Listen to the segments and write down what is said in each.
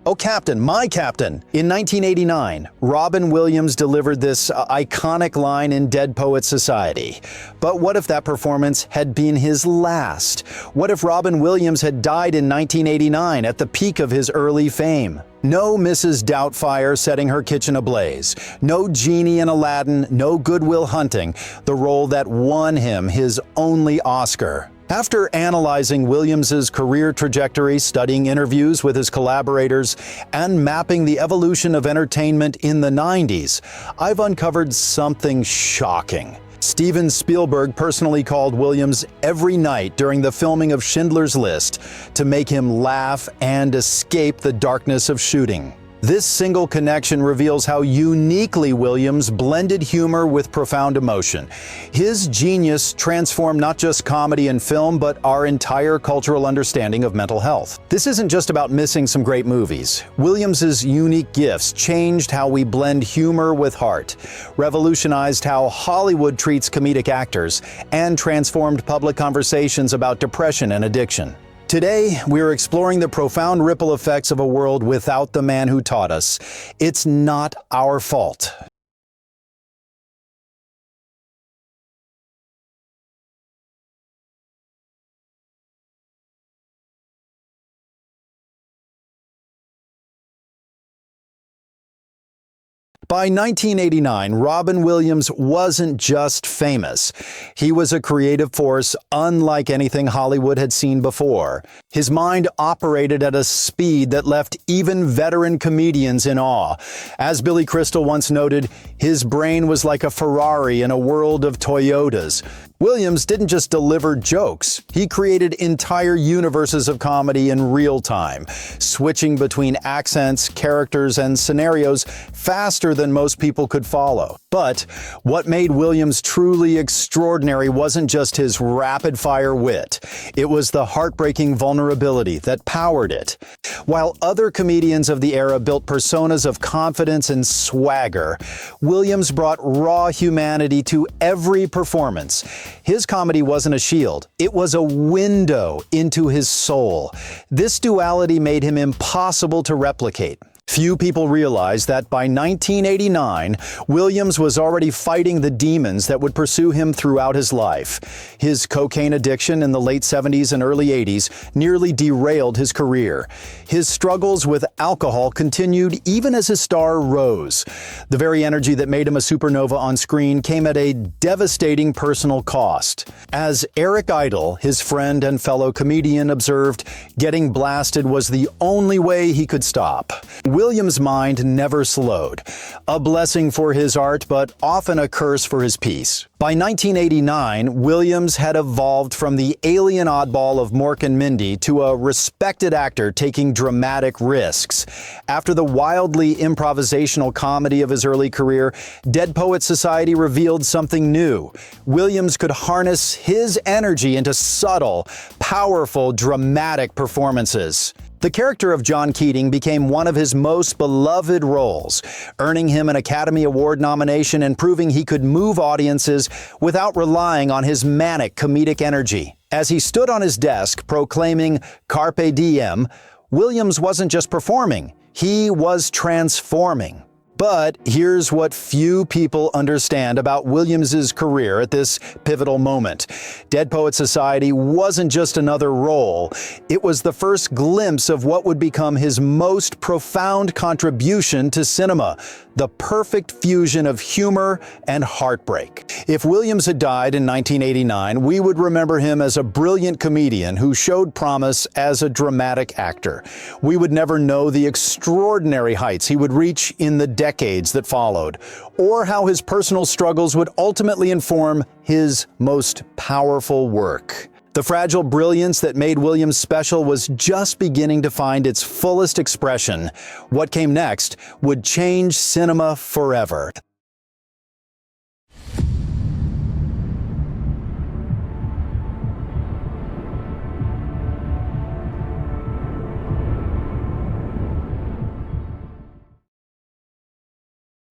Oh, Captain, my Captain. In 1989, Robin Williams delivered this iconic line in Dead Poets Society. But what if that performance had been his last? What if Robin Williams had died in 1989 at the peak of his early fame? No Mrs. Doubtfire setting her kitchen ablaze. No genie in Aladdin, no Good Will Hunting, the role that won him his only Oscar. After analyzing Williams's career trajectory, studying interviews with his collaborators, and mapping the evolution of entertainment in the 90s, I've uncovered something shocking. Steven Spielberg personally called Williams every night during the filming of Schindler's List to make him laugh and escape the darkness of shooting. This single connection reveals how uniquely Williams blended humor with profound emotion. His genius transformed not just comedy and film, but our entire cultural understanding of mental health. This isn't just about missing some great movies. Williams's unique gifts changed how we blend humor with heart, revolutionized how Hollywood treats comedic actors, and transformed public conversations about depression and addiction. Today, we're exploring the profound ripple effects of a world without the man who taught us. It's not our fault. By 1989, Robin Williams wasn't just famous. He was a creative force unlike anything Hollywood had seen before. His mind operated at a speed that left even veteran comedians in awe. As Billy Crystal once noted, his brain was like a Ferrari in a world of Toyotas. Williams didn't just deliver jokes. He created entire universes of comedy in real time, switching between accents, characters, and scenarios faster than most people could follow. But what made Williams truly extraordinary wasn't just his rapid-fire wit. It was the heartbreaking vulnerability that powered it. While other comedians of the era built personas of confidence and swagger, Williams brought raw humanity to every performance. His comedy wasn't a shield. It was a window into his soul. This duality made him impossible to replicate. Few people realize that by 1989, Williams was already fighting the demons that would pursue him throughout his life. His cocaine addiction in the late 70s and early 80s nearly derailed his career. His struggles with alcohol continued even as his star rose. The very energy that made him a supernova on screen came at a devastating personal cost. As Eric Idle, his friend and fellow comedian, observed, getting blasted was the only way he could stop. Williams' mind never slowed, a blessing for his art, but often a curse for his peace. By 1989, Williams had evolved from the alien oddball of Mork and Mindy to a respected actor taking dramatic risks. After the wildly improvisational comedy of his early career, Dead Poets Society revealed something new. Williams could harness his energy into subtle, powerful, dramatic performances. The character of John Keating became one of his most beloved roles, earning him an Academy Award nomination and proving he could move audiences without relying on his manic comedic energy. As he stood on his desk proclaiming "Carpe Diem," Williams wasn't just performing, he was transforming. But here's what few people understand about Williams's career at this pivotal moment. Dead Poets Society wasn't just another role. It was the first glimpse of what would become his most profound contribution to cinema, the perfect fusion of humor and heartbreak. If Williams had died in 1989, we would remember him as a brilliant comedian who showed promise as a dramatic actor. We would never know the extraordinary heights he would reach in the decades that followed, or how his personal struggles would ultimately inform his most powerful work. The fragile brilliance that made Williams special was just beginning to find its fullest expression. What came next would change cinema forever.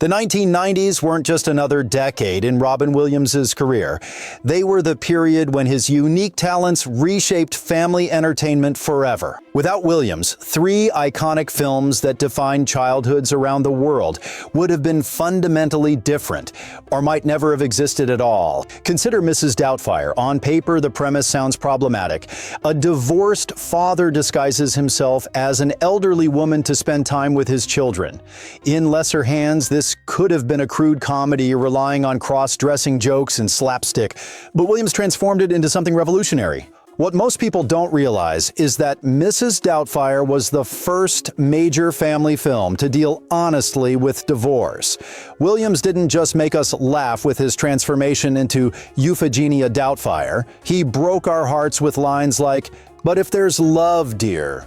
The 1990s weren't just another decade in Robin Williams' career. They were the period when his unique talents reshaped family entertainment forever. Without Williams, three iconic films that defined childhoods around the world would have been fundamentally different, or might never have existed at all. Consider Mrs. Doubtfire. On paper, the premise sounds problematic. A divorced father disguises himself as an elderly woman to spend time with his children. In lesser hands, this could have been a crude comedy relying on cross-dressing jokes and slapstick, but Williams transformed it into something revolutionary. What most people don't realize is that Mrs. Doubtfire was the first major family film to deal honestly with divorce. Williams didn't just make us laugh with his transformation into Euphegenia Doubtfire. He broke our hearts with lines like, "But if there's love, dear,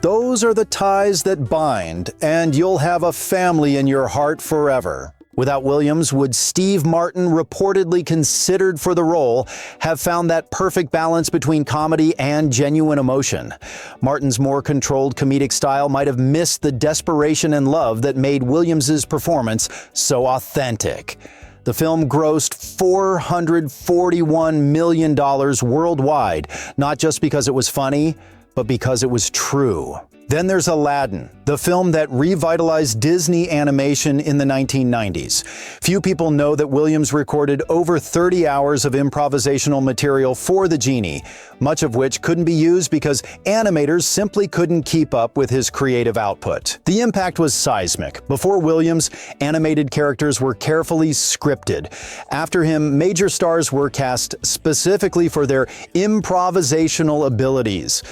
those are the ties that bind, and you'll have a family in your heart forever." Without Williams, would Steve Martin, reportedly considered for the role, have found that perfect balance between comedy and genuine emotion? Martin's more controlled comedic style might have missed the desperation and love that made Williams's performance so authentic. The film grossed $441 million worldwide, not just because it was funny, but because it was true. Then there's Aladdin, the film that revitalized Disney animation in the 1990s. Few people know that Williams recorded over 30 hours of improvisational material for the genie, much of which couldn't be used because animators simply couldn't keep up with his creative output. The impact was seismic. Before Williams, animated characters were carefully scripted. After him, major stars were cast specifically for their improvisational abilities.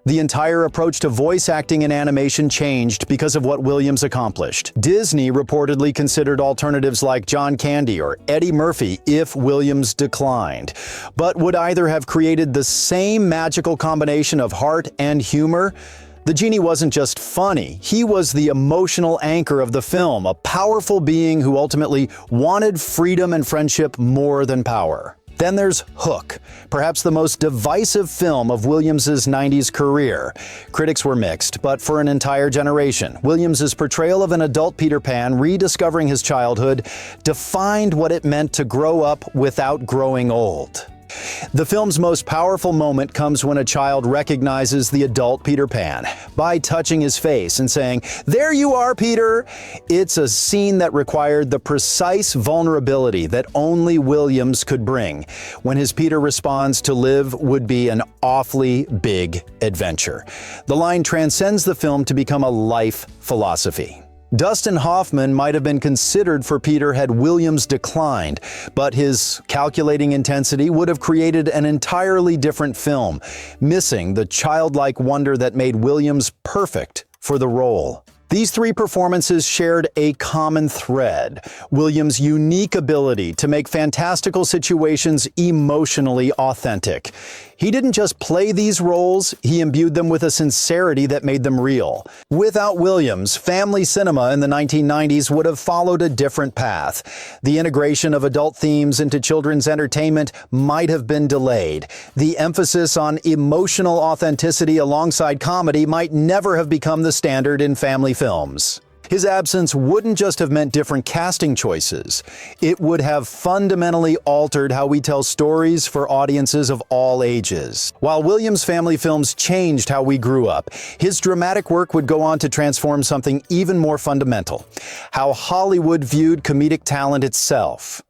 The entire approach to voice acting and animation changed because of what Williams accomplished. Disney reportedly considered alternatives like John Candy or Eddie Murphy if Williams declined, but would either have created the same magical combination of heart and humor. The genie wasn't just funny, he was the emotional anchor of the film, a powerful being who ultimately wanted freedom and friendship more than power. Then there's Hook, perhaps the most divisive film of Williams's 90s career. Critics were mixed, but for an entire generation, Williams's portrayal of an adult Peter Pan rediscovering his childhood defined what it meant to grow up without growing old. The film's most powerful moment comes when a child recognizes the adult Peter Pan by touching his face and saying, "There you are, Peter!" It's a scene that required the precise vulnerability that only Williams could bring. When his Peter responds, "To live would be an awfully big adventure." The line transcends the film to become a life philosophy. Dustin Hoffman might have been considered for Peter had Williams declined, but his calculating intensity would have created an entirely different film, missing the childlike wonder that made Williams perfect for the role. These three performances shared a common thread: Williams' unique ability to make fantastical situations emotionally authentic. He didn't just play these roles, he imbued them with a sincerity that made them real. Without Williams, family cinema in the 1990s would have followed a different path. The integration of adult themes into children's entertainment might have been delayed. The emphasis on emotional authenticity alongside comedy might never have become the standard in family films. His absence wouldn't just have meant different casting choices. It would have fundamentally altered how we tell stories for audiences of all ages. While Williams' family films changed how we grew up, his dramatic work would go on to transform something even more fundamental: how Hollywood viewed comedic talent itself.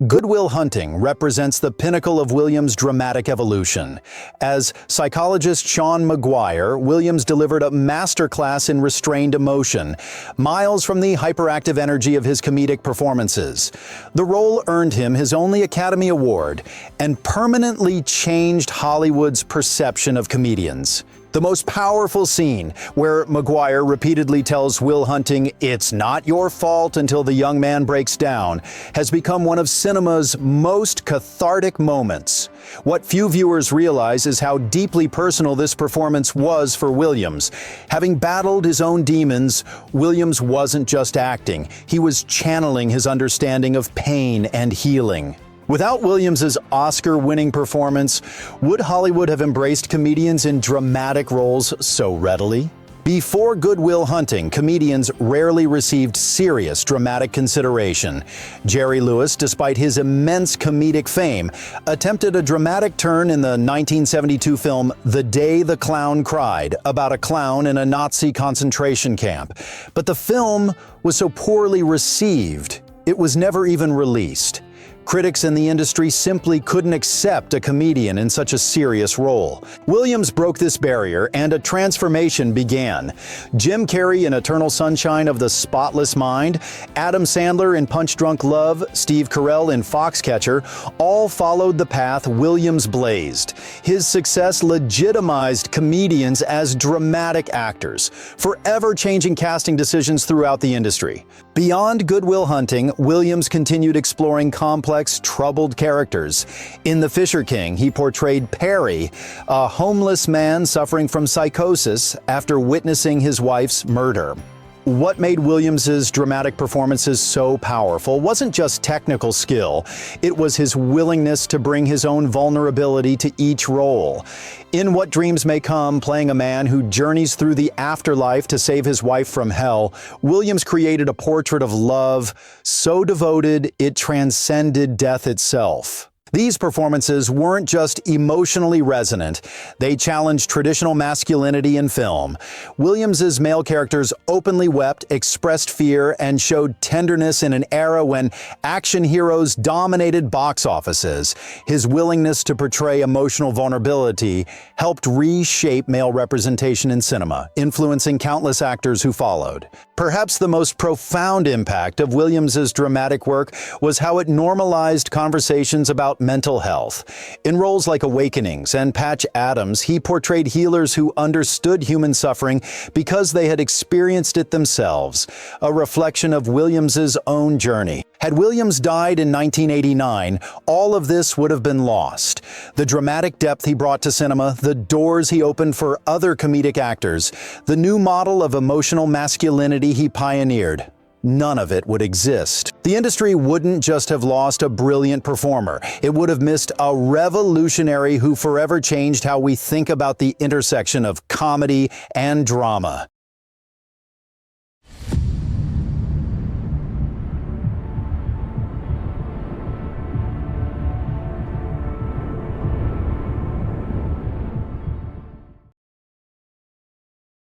Good Will Hunting represents the pinnacle of Williams' dramatic evolution. As psychologist Sean McGuire, Williams delivered a masterclass in restrained emotion, miles from the hyperactive energy of his comedic performances. The role earned him his only Academy Award and permanently changed Hollywood's perception of comedians. The most powerful scene, where Maguire repeatedly tells Will Hunting it's not your fault until the young man breaks down, has become one of cinema's most cathartic moments. What few viewers realize is how deeply personal this performance was for Williams. Having battled his own demons, Williams wasn't just acting, he was channeling his understanding of pain and healing. Without Williams's Oscar-winning performance, would Hollywood have embraced comedians in dramatic roles so readily? Before Good Will Hunting, comedians rarely received serious dramatic consideration. Jerry Lewis, despite his immense comedic fame, attempted a dramatic turn in the 1972 film The Day the Clown Cried, about a clown in a Nazi concentration camp. But the film was so poorly received, it was never even released. Critics in the industry simply couldn't accept a comedian in such a serious role. Williams broke this barrier, and a transformation began. Jim Carrey in Eternal Sunshine of the Spotless Mind, Adam Sandler in Punch Drunk Love, Steve Carell in Foxcatcher, all followed the path Williams blazed. His success legitimized comedians as dramatic actors, forever changing casting decisions throughout the industry. Beyond Good Will Hunting, Williams continued exploring complex, troubled characters. In The Fisher King, he portrayed Perry, a homeless man suffering from psychosis after witnessing his wife's murder. What made Williams's dramatic performances so powerful wasn't just technical skill, it was his willingness to bring his own vulnerability to each role. In What Dreams May Come, playing a man who journeys through the afterlife to save his wife from hell, Williams created a portrait of love so devoted it transcended death itself. These performances weren't just emotionally resonant, they challenged traditional masculinity in film. Williams's male characters openly wept, expressed fear, and showed tenderness in an era when action heroes dominated box offices. His willingness to portray emotional vulnerability helped reshape male representation in cinema, influencing countless actors who followed. Perhaps the most profound impact of Williams's dramatic work was how it normalized conversations about mental health. In roles like Awakenings and Patch Adams, he portrayed healers who understood human suffering because they had experienced it themselves, a reflection of Williams's own journey. Had Williams died in 1989, all of this would have been lost. The dramatic depth he brought to cinema, the doors he opened for other comedic actors, the new model of emotional masculinity he pioneered. None of it would exist. The industry wouldn't just have lost a brilliant performer. It would have missed a revolutionary who forever changed how we think about the intersection of comedy and drama.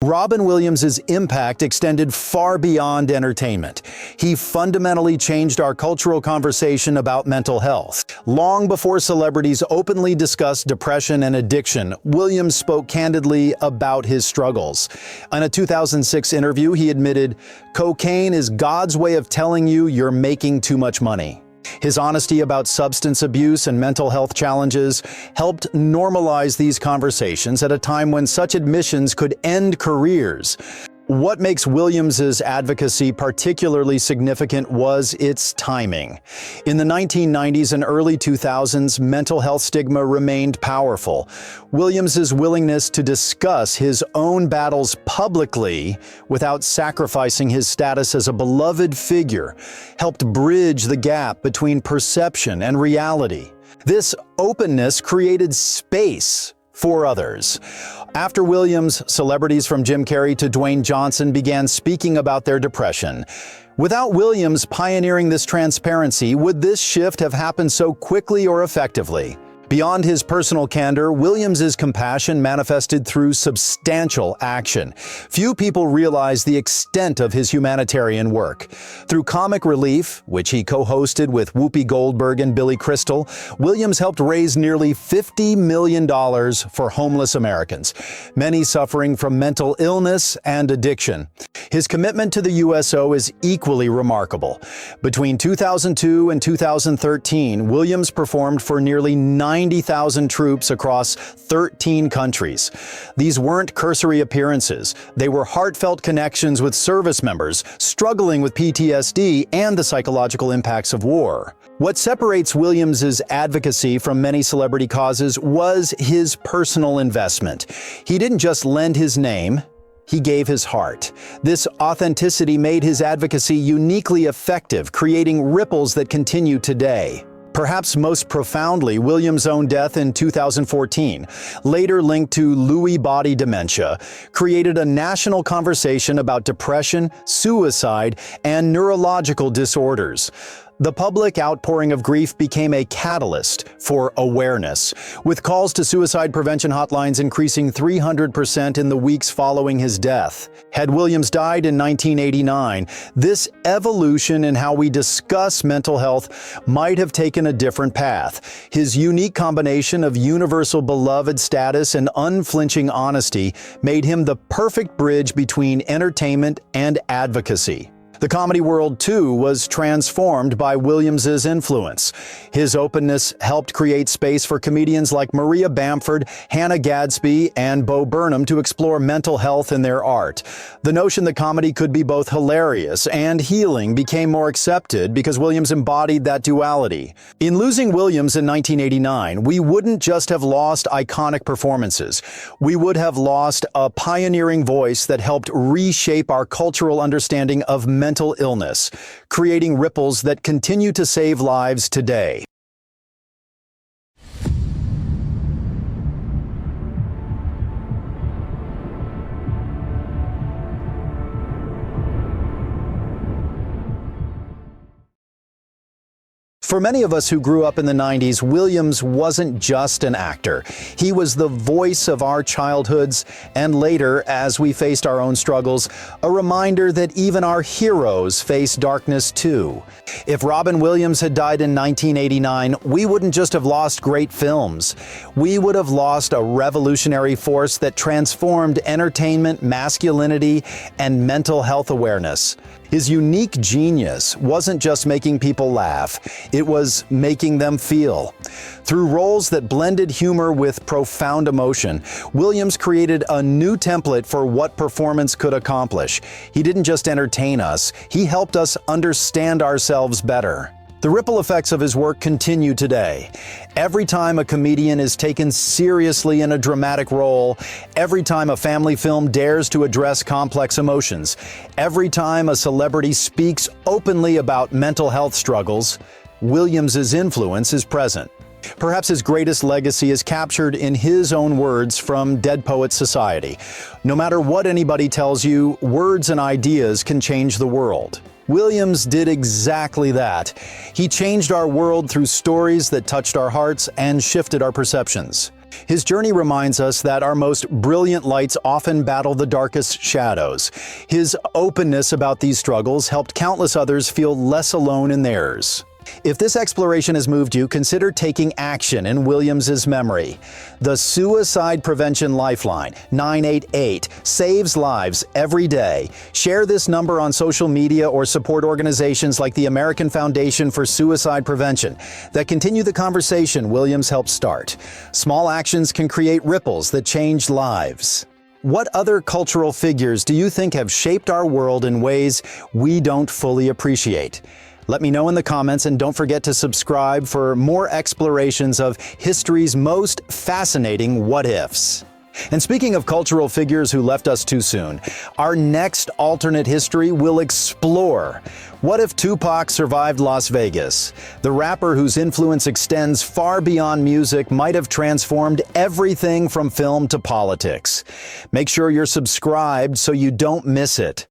Robin Williams' impact extended far beyond entertainment. He fundamentally changed our cultural conversation about mental health. Long before celebrities openly discussed depression and addiction, Williams spoke candidly about his struggles. In a 2006 interview, he admitted, "Cocaine is God's way of telling you you're making too much money." His honesty about substance abuse and mental health challenges helped normalize these conversations at a time when such admissions could end careers. What makes Williams's advocacy particularly significant was its timing. In the 1990s and early 2000s, mental health stigma remained powerful. Williams's willingness to discuss his own battles publicly without sacrificing his status as a beloved figure helped bridge the gap between perception and reality. This openness created space for others. After Williams, celebrities from Jim Carrey to Dwayne Johnson began speaking about their depression. Without Williams pioneering this transparency, would this shift have happened so quickly or effectively? Beyond his personal candor, Williams's compassion manifested through substantial action. Few people realize the extent of his humanitarian work. Through Comic Relief, which he co-hosted with Whoopi Goldberg and Billy Crystal, Williams helped raise nearly $50 million for homeless Americans, many suffering from mental illness and addiction. His commitment to the USO is equally remarkable. Between 2002 and 2013, Williams performed for nearly 9 90,000 troops across 13 countries. These weren't cursory appearances. They were heartfelt connections with service members struggling with PTSD and the psychological impacts of war. What separates Williams's advocacy from many celebrity causes was his personal investment. He didn't just lend his name, he gave his heart. This authenticity made his advocacy uniquely effective, creating ripples that continue today. Perhaps most profoundly, Williams' own death in 2014, later linked to Lewy body dementia, created a national conversation about depression, suicide, and neurological disorders. The public outpouring of grief became a catalyst for awareness, with calls to suicide prevention hotlines increasing 300% in the weeks following his death. Had Williams died in 1989, this evolution in how we discuss mental health might have taken a different path. His unique combination of universal beloved status and unflinching honesty made him the perfect bridge between entertainment and advocacy. The comedy world, too, was transformed by Williams's influence. His openness helped create space for comedians like Maria Bamford, Hannah Gadsby, and Bo Burnham to explore mental health in their art. The notion that comedy could be both hilarious and healing became more accepted because Williams embodied that duality. In losing Williams in 1989, we wouldn't just have lost iconic performances. We would have lost a pioneering voice that helped reshape our cultural understanding of mental illness, creating ripples that continue to save lives today. For many of us who grew up in the 90s, Williams wasn't just an actor. He was the voice of our childhoods, and later, as we faced our own struggles, a reminder that even our heroes face darkness too. If Robin Williams had died in 1989, we wouldn't just have lost great films. We would have lost a revolutionary force that transformed entertainment, masculinity, and mental health awareness. His unique genius wasn't just making people laugh, it was making them feel. Through roles that blended humor with profound emotion, Williams created a new template for what performance could accomplish. He didn't just entertain us, he helped us understand ourselves better. The ripple effects of his work continue today. Every time a comedian is taken seriously in a dramatic role, every time a family film dares to address complex emotions, every time a celebrity speaks openly about mental health struggles, Williams's influence is present. Perhaps his greatest legacy is captured in his own words from Dead Poets Society. No matter what anybody tells you, words and ideas can change the world. Williams did exactly that. He changed our world through stories that touched our hearts and shifted our perceptions. His journey reminds us that our most brilliant lights often battle the darkest shadows. His openness about these struggles helped countless others feel less alone in theirs. If this exploration has moved you, consider taking action in Williams's memory. The Suicide Prevention Lifeline, 988, saves lives every day. Share this number on social media or support organizations like the American Foundation for Suicide Prevention that continue the conversation Williams helped start. Small actions can create ripples that change lives. What other cultural figures do you think have shaped our world in ways we don't fully appreciate? Let me know in the comments, and don't forget to subscribe for more explorations of history's most fascinating what-ifs. And speaking of cultural figures who left us too soon, our next alternate history will explore: what if Tupac survived Las Vegas? The rapper whose influence extends far beyond music might have transformed everything from film to politics. Make sure you're subscribed so you don't miss it.